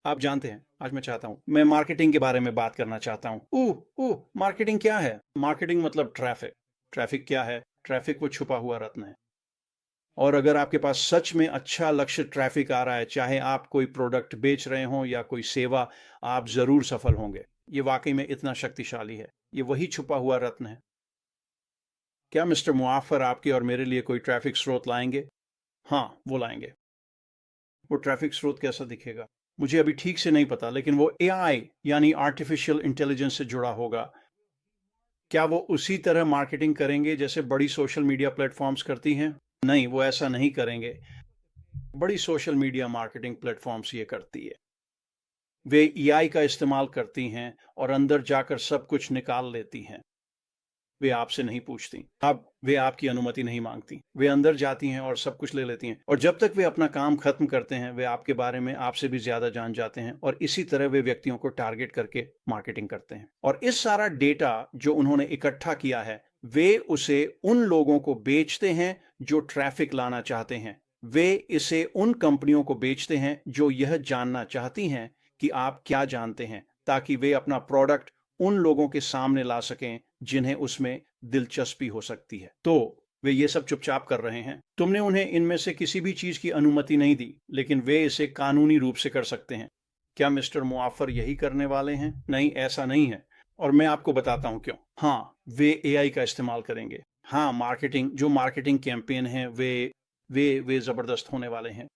आप जानते हैं, आज मैं चाहता हूँ मैं मार्केटिंग के बारे में बात करना चाहता हूँ। मार्केटिंग क्या है? मार्केटिंग मतलब ट्रैफिक। ट्रैफिक क्या है? ट्रैफिक वो छुपा हुआ रत्न है। और अगर आपके पास सच में अच्छा लक्ष्य ट्रैफिक आ रहा है, चाहे आप कोई प्रोडक्ट बेच रहे हों या कोई सेवा, आप जरूर सफल होंगे। ये वाकई में इतना शक्तिशाली है। ये वही छुपा हुआ रत्न है। क्या मिस्टर मुआफर आपके और मेरे लिए कोई ट्रैफिक स्रोत लाएंगे? हाँ, वो लाएंगे। वो ट्रैफिक स्रोत कैसा दिखेगा मुझे अभी ठीक से नहीं पता, लेकिन वो एआई यानी आर्टिफिशियल इंटेलिजेंस से जुड़ा होगा। क्या वो उसी तरह मार्केटिंग करेंगे जैसे बड़ी सोशल मीडिया प्लेटफॉर्म्स करती हैं? नहीं, वो ऐसा नहीं करेंगे। बड़ी सोशल मीडिया मार्केटिंग प्लेटफॉर्म्स ये करती है। वे एआई का इस्तेमाल करती हैं और अंदर जाकर सब कुछ निकाल लेती हैं। वे आपसे नहीं पूछती, अब वे आपकी अनुमति नहीं मांगती। वे अंदर जाती हैं और सब कुछ ले लेती हैं, और जब तक वे अपना काम खत्म करते हैं, वे आपके बारे में आपसे भी ज्यादा जान जाते हैं, और इसी तरह वे व्यक्तियों को टारगेट करके मार्केटिंग करते हैं। और इस सारा डेटा जो उन्होंने इकट्ठा किया है, वे उसे उन लोगों को बेचते हैं जो ट्रैफिक लाना चाहते हैं। वे इसे उन कंपनियों को बेचते हैं जो यह जानना चाहती हैं कि आप क्या जानते हैं, ताकि वे अपना प्रोडक्ट उन लोगों के सामने ला सकें जिन्हें उसमें दिलचस्पी हो सकती है। तो वे ये सब चुपचाप कर रहे हैं। तुमने उन्हें इनमें से किसी भी चीज की अनुमति नहीं दी, लेकिन वे इसे कानूनी रूप से कर सकते हैं। क्या मिस्टर मुआफर यही करने वाले हैं? नहीं, ऐसा नहीं है, और मैं आपको बताता हूं क्यों। हाँ, वे एआई का इस्तेमाल करेंगे। हाँ, मार्केटिंग कैंपेन है, वे जबरदस्त होने वाले हैं।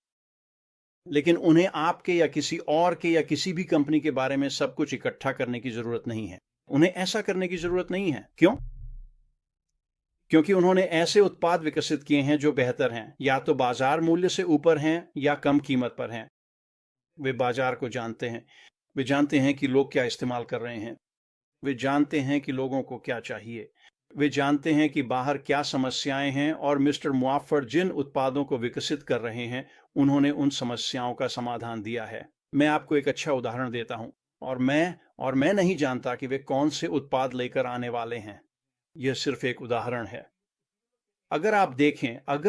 लेकिन उन्हें आपके या किसी और के या किसी भी कंपनी के बारे में सब कुछ इकट्ठा करने की जरूरत नहीं है। उन्हें ऐसा करने की जरूरत नहीं है। क्यों? क्योंकि उन्होंने ऐसे उत्पाद विकसित किए हैं जो बेहतर हैं, या तो बाजार मूल्य से ऊपर हैं या कम कीमत पर हैं। वे बाजार को जानते हैं। वे जानते हैं कि लोग क्या इस्तेमाल कर रहे हैं। वे जानते हैं कि लोगों को क्या चाहिए। वे जानते हैं कि बाहर क्या समस्याएं हैं, और मिस्टर मुआफर जिन उत्पादों को विकसित कर रहे हैं, उन्होंने उन समस्याओं का समाधान दिया है। मैं आपको एक अच्छा उदाहरण देता हूं, और मैं नहीं जानता कि वे कौन से उत्पाद लेकर आने वाले हैं। यह सिर्फ एक उदाहरण है। अगर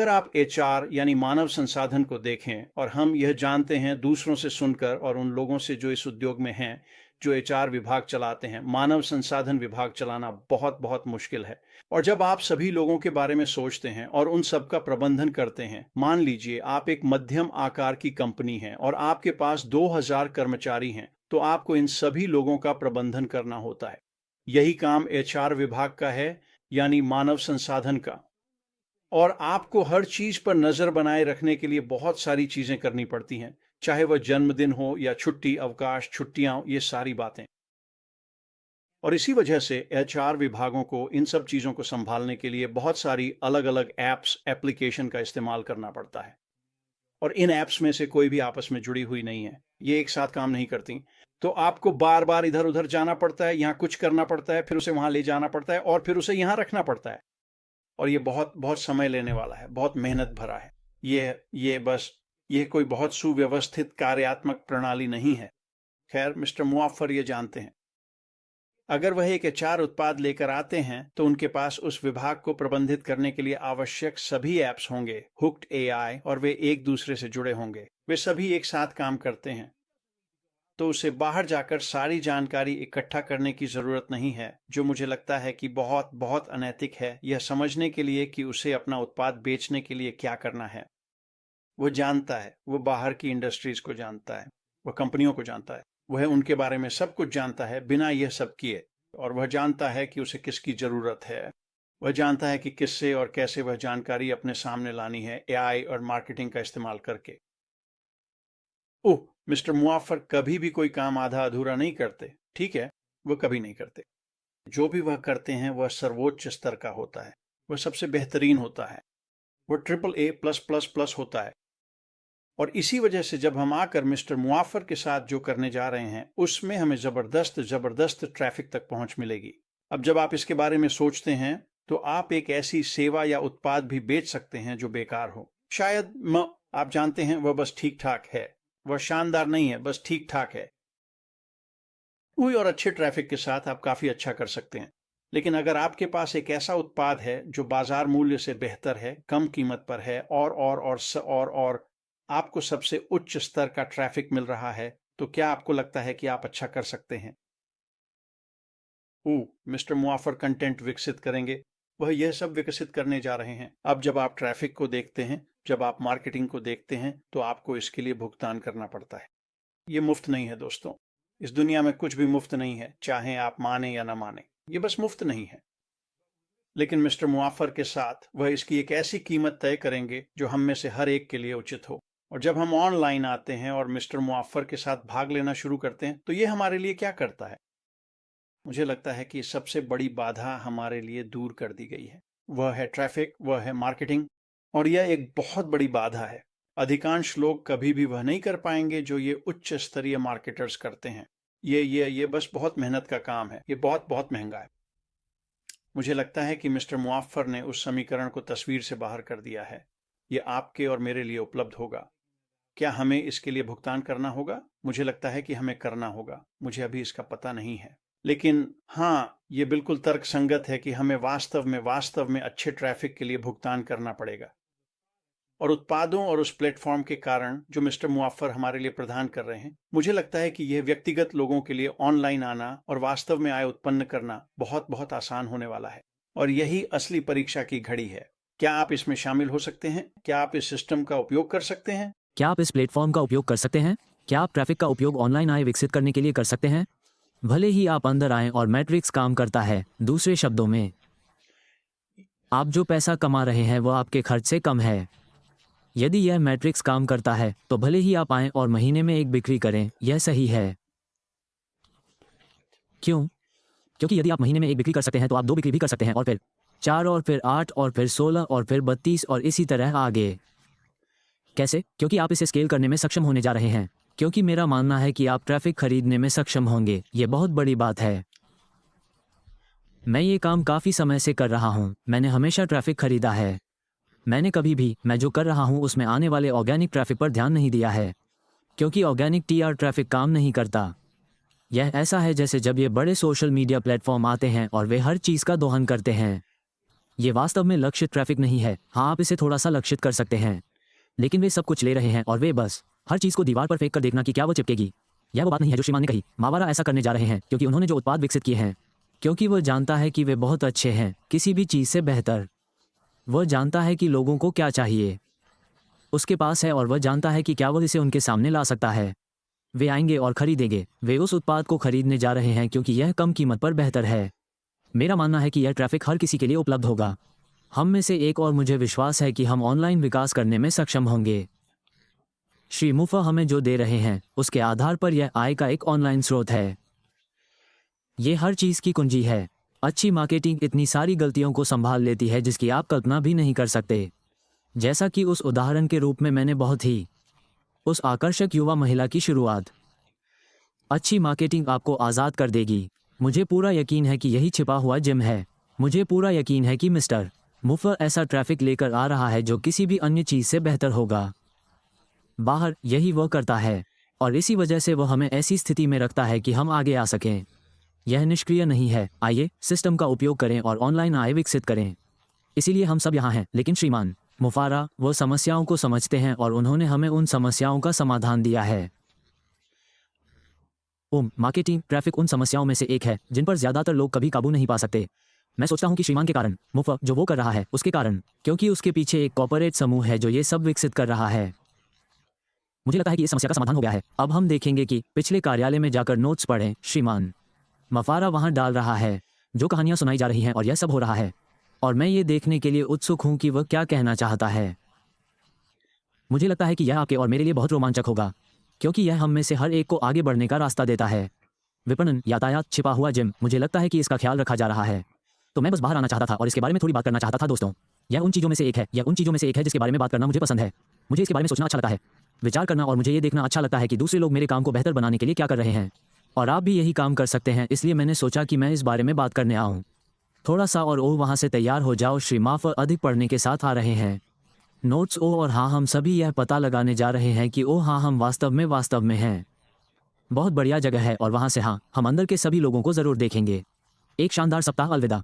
आप एचआर यानी मानव संसाधन को देखें, और हम यह जानते हैं दूसरों से सुनकर और उन लोगों से जो इस उद्योग में हैं, जो एचआर विभाग चलाते हैं, मानव संसाधन विभाग चलाना बहुत बहुत मुश्किल है। और जब आप सभी लोगों के बारे में सोचते हैं और उन सब का प्रबंधन करते हैं, मान लीजिए आप एक मध्यम आकार की कंपनी है और आपके पास 2000 कर्मचारी हैं, तो आपको इन सभी लोगों का प्रबंधन करना होता है। यही काम एचआर विभाग का है, यानी मानव संसाधन का। और आपको हर चीज पर नजर बनाए रखने के लिए बहुत सारी चीजें करनी पड़ती हैं, चाहे वह जन्मदिन हो या छुट्टी, अवकाश, छुट्टियां, ये सारी बातें। और इसी वजह से एचआर विभागों को इन सब चीजों को संभालने के लिए बहुत सारी अलग अलग एप्लीकेशन का इस्तेमाल करना पड़ता है। और इन एप्स में से कोई भी आपस में जुड़ी हुई नहीं है, ये एक साथ काम नहीं करती। तो आपको बार बार इधर उधर जाना पड़ता है, यहाँ कुछ करना पड़ता है, फिर उसे वहां ले जाना पड़ता है, और फिर उसे यहाँ रखना पड़ता है। और ये बहुत बहुत समय लेने वाला है, बहुत मेहनत भरा है। ये कोई बहुत सुव्यवस्थित कार्यात्मक प्रणाली नहीं है। खैर, मिस्टर मुआफर ये जानते हैं। अगर वह एक एचआर उत्पाद लेकर आते हैं, तो उनके पास उस विभाग को प्रबंधित करने के लिए आवश्यक सभी ऐप्स होंगे, हुक्ड एआई, और वे एक दूसरे से जुड़े होंगे। वे सभी एक साथ काम करते हैं। तो उसे बाहर जाकर सारी जानकारी इकट्ठा करने की जरूरत नहीं है, जो मुझे लगता है कि बहुत बहुत अनैतिक है, यह समझने के लिए कि उसे अपना उत्पाद बेचने के लिए क्या करना है। वो जानता है, वो बाहर की इंडस्ट्रीज को जानता है, वह कंपनियों को जानता है, वह उनके बारे में सब कुछ जानता है बिना यह सब किए। और वह जानता है कि उसे किसकी जरूरत है। वह जानता है कि किससे और कैसे वह जानकारी अपने सामने लानी है, एआई और मार्केटिंग का इस्तेमाल करके। ओह, मिस्टर मुआफर कभी भी कोई काम आधा अधूरा नहीं करते। ठीक है, वह कभी नहीं करते। जो भी वह करते हैं वह सर्वोच्च स्तर का होता है, वह सबसे बेहतरीन होता है, वह AAA+++ होता है। और इसी वजह से जब हम आकर मिस्टर मुआफर के साथ जो करने जा रहे हैं, उसमें हमें जबरदस्त जबरदस्त ट्रैफिक तक पहुंच मिलेगी। अब जब आप इसके बारे में सोचते हैं, तो आप एक ऐसी सेवा या उत्पाद भी बेच सकते हैं जो बेकार हो। शायद आप जानते हैं, वह बस ठीक ठाक है। वह शानदार नहीं है, बस ठीक ठाक है। कोई और अच्छे ट्रैफिक के साथ आप काफी अच्छा कर सकते हैं। लेकिन अगर आपके पास एक ऐसा उत्पाद है जो बाजार मूल्य से बेहतर है, कम कीमत पर है, और आपको सबसे उच्च स्तर का ट्रैफिक मिल रहा है, तो क्या आपको लगता है कि आप अच्छा कर सकते हैं? मिस्टर मुआफर कंटेंट विकसित करेंगे। वह यह सब विकसित करने जा रहे हैं। अब जब आप ट्रैफिक को देखते हैं, जब आप मार्केटिंग को देखते हैं, तो आपको इसके लिए भुगतान करना पड़ता है। ये मुफ्त नहीं है दोस्तों। इस दुनिया में कुछ भी मुफ्त नहीं है, चाहे आप माने या ना माने। ये बस मुफ्त नहीं है। लेकिन मिस्टर मुआफर के साथ वह इसकी एक ऐसी कीमत तय करेंगे जो हम में से हर एक के लिए उचित हो। और जब हम ऑनलाइन आते हैं और मिस्टर मुआफर के साथ भाग लेना शुरू करते हैं, तो ये हमारे लिए क्या करता है? मुझे लगता है कि सबसे बड़ी बाधा हमारे लिए दूर कर दी गई है। वह है ट्रैफिक, वह है मार्केटिंग, और यह एक बहुत बड़ी बाधा है। अधिकांश लोग कभी भी वह नहीं कर पाएंगे जो ये उच्च स्तरीय मार्केटर्स करते हैं। ये बस बहुत मेहनत का काम है। ये बहुत बहुत महंगा है। मुझे लगता है कि मिस्टर मुआफर ने उस समीकरण को तस्वीर से बाहर कर दिया है। ये आपके और मेरे लिए उपलब्ध होगा। क्या हमें इसके लिए भुगतान करना होगा? मुझे लगता है कि हमें करना होगा। मुझे अभी इसका पता नहीं है। लेकिन हाँ, ये बिल्कुल तर्कसंगत है कि हमें वास्तव में अच्छे ट्रैफिक के लिए भुगतान करना पड़ेगा। और उत्पादों और उस प्लेटफॉर्म के कारण जो मिस्टर मुआफर हमारे लिए प्रदान कर रहे हैं, मुझे लगता है कि यह व्यक्तिगत लोगों के लिए ऑनलाइन आना और वास्तव में आय उत्पन्न करना बहुत बहुत आसान होने वाला है। और यही असली परीक्षा की घड़ी है। क्या आप इसमें शामिल हो सकते हैं? क्या आप इस सिस्टम का उपयोग कर सकते हैं? क्या आप इस प्लेटफॉर्म का उपयोग कर सकते हैं? क्या आप ट्रैफिक का उपयोग ऑनलाइन आय विकसित करने के लिए कर सकते हैं? भले ही आप अंदर आएं और मैट्रिक्स काम करता है। दूसरे शब्दों में, आप जो पैसा कमा रहे हैं वह आपके खर्च से कम है। यदि यह मैट्रिक्स काम करता है तो भले ही आप आएं और महीने में एक बिक्री करें, यह सही है। क्यों? क्योंकि यदि आप महीने में एक बिक्री कर सकते हैं तो आप 2 बिक्री भी कर सकते हैं, और फिर 4, और फिर 8, और फिर 16, और फिर 32, और इसी तरह आगे। कैसे? क्योंकि आप इसे स्केल करने में सक्षम होने जा रहे हैं। क्योंकि मेरा मानना है कि आप ट्रैफिक खरीदने में सक्षम होंगे। यह बहुत बड़ी बात है। मैं ये काम काफ़ी समय से कर रहा हूँ। मैंने हमेशा ट्रैफिक खरीदा है। मैंने कभी भी मैं जो कर रहा हूँ उसमें आने वाले ऑर्गेनिक ट्रैफिक पर ध्यान नहीं दिया है, क्योंकि ऑर्गेनिक टीआर ट्रैफिक काम नहीं करता। यह ऐसा है जैसे जब ये बड़े सोशल मीडिया प्लेटफॉर्म आते हैं और वे हर चीज़ का दोहन करते हैं। ये वास्तव में लक्षित ट्रैफिक नहीं है। हाँ, आप इसे थोड़ा सा लक्षित कर सकते हैं, लेकिन वे सब कुछ ले रहे हैं और वे बस हर चीज़ को दीवार पर फेंक कर देखना कि क्या वो चिपकेगी। यह वो बात नहीं है जो श्रीमान ने कही। मावारा ऐसा करने जा रहे हैं क्योंकि उन्होंने जो उत्पाद विकसित किए हैं, क्योंकि वह जानता है कि वे बहुत अच्छे हैं, किसी भी चीज़ से बेहतर। वह जानता है कि लोगों को क्या चाहिए, उसके पास है, और वह जानता है कि क्या वह इसे उनके सामने ला सकता है। वे आएंगे और खरीदेंगे। वे उस उत्पाद को खरीदने जा रहे हैं क्योंकि यह कम कीमत पर बेहतर है। मेरा मानना है कि यह ट्रैफिक हर किसी के लिए उपलब्ध होगा। हम में से एक, और मुझे विश्वास है कि हम ऑनलाइन विकास करने में सक्षम होंगे। श्री मुफा हमें जो दे रहे हैं उसके आधार पर यह आय का एक ऑनलाइन स्रोत है। ये हर चीज़ की कुंजी है। अच्छी मार्केटिंग इतनी सारी गलतियों को संभाल लेती है जिसकी आप कल्पना भी नहीं कर सकते। जैसा कि उस उदाहरण के रूप में मैंने बहुत ही उस आकर्षक युवा महिला की शुरुआत। अच्छी मार्केटिंग आपको आज़ाद कर देगी। मुझे पूरा यकीन है कि यही छिपा हुआ जिम है। मुझे पूरा यकीन है कि मिस्टर मुफर ऐसा ट्रैफिक लेकर आ रहा है जो किसी भी अन्य चीज़ से बेहतर होगा। बाहर यही वह करता है, और इसी वजह से वह हमें ऐसी स्थिति में रखता है कि हम आगे आ सकें। यह निष्क्रिय नहीं है। आइए सिस्टम का उपयोग करें और ऑनलाइन आय विकसित करें। इसीलिए हम सब यहाँ हैं। लेकिन श्रीमान मुफारा वो समस्याओं को समझते हैं और उन्होंने हमें उन समस्याओं का समाधान दिया है। मार्केटिंग ट्रैफिक उन समस्याओं में से एक है जिन पर ज़्यादातर लोग कभी काबू नहीं पा सकते। मैं सोचता हूँ कि श्रीमान के कारण, मुफा जो वो कर रहा है उसके कारण, क्योंकि उसके पीछे एक कॉर्पोरेट समूह है जो ये सब विकसित कर रहा है। मुझे लगता है कि इस समस्या का समाधान हो गया है। अब हम देखेंगे कि पिछले कार्यालय में जाकर नोट्स पढ़ें। श्रीमान मफारा वहाँ डाल रहा है जो कहानियाँ सुनाई जा रही हैं, और यह सब हो रहा है, और मैं ये देखने के लिए उत्सुक हूँ कि वह क्या कहना चाहता है। मुझे लगता है कि यह आपके और मेरे लिए बहुत रोमांचक होगा, क्योंकि यह हम में से हर एक को आगे बढ़ने का रास्ता देता है। विपणन, यातायात, छिपा हुआ जिम, मुझे लगता है कि इसका ख्याल रखा जा रहा है। तो मैं बस बाहर आना चाहता था और इसके बारे में थोड़ी बात करना चाहता था। दोस्तों, यह उन चीज़ों में से एक है जिसके बारे में बात करना मुझे पसंद है। मुझे इसके बारे में सोचना अच्छा लगता है, विचार करना, और मुझे ये देखना अच्छा लगता है कि दूसरे लोग मेरे काम को बेहतर बनाने के लिए क्या कर रहे हैं, और आप भी यही काम कर सकते हैं। इसलिए मैंने सोचा कि मैं इस बारे में बात करने आऊँ। थोड़ा सा और वहाँ से तैयार हो जाओ। श्री माफर अधिक पढ़ने के साथ आ रहे हैं। नोट्स और हाँ, हम सभी यह पता लगाने जा रहे हैं कि हाँ, हम वास्तव में हैं। बहुत बढ़िया जगह है, और वहाँ से हाँ, हम अंदर के सभी लोगों को ज़रूर देखेंगे। एक शानदार सप्ताह। अलविदा।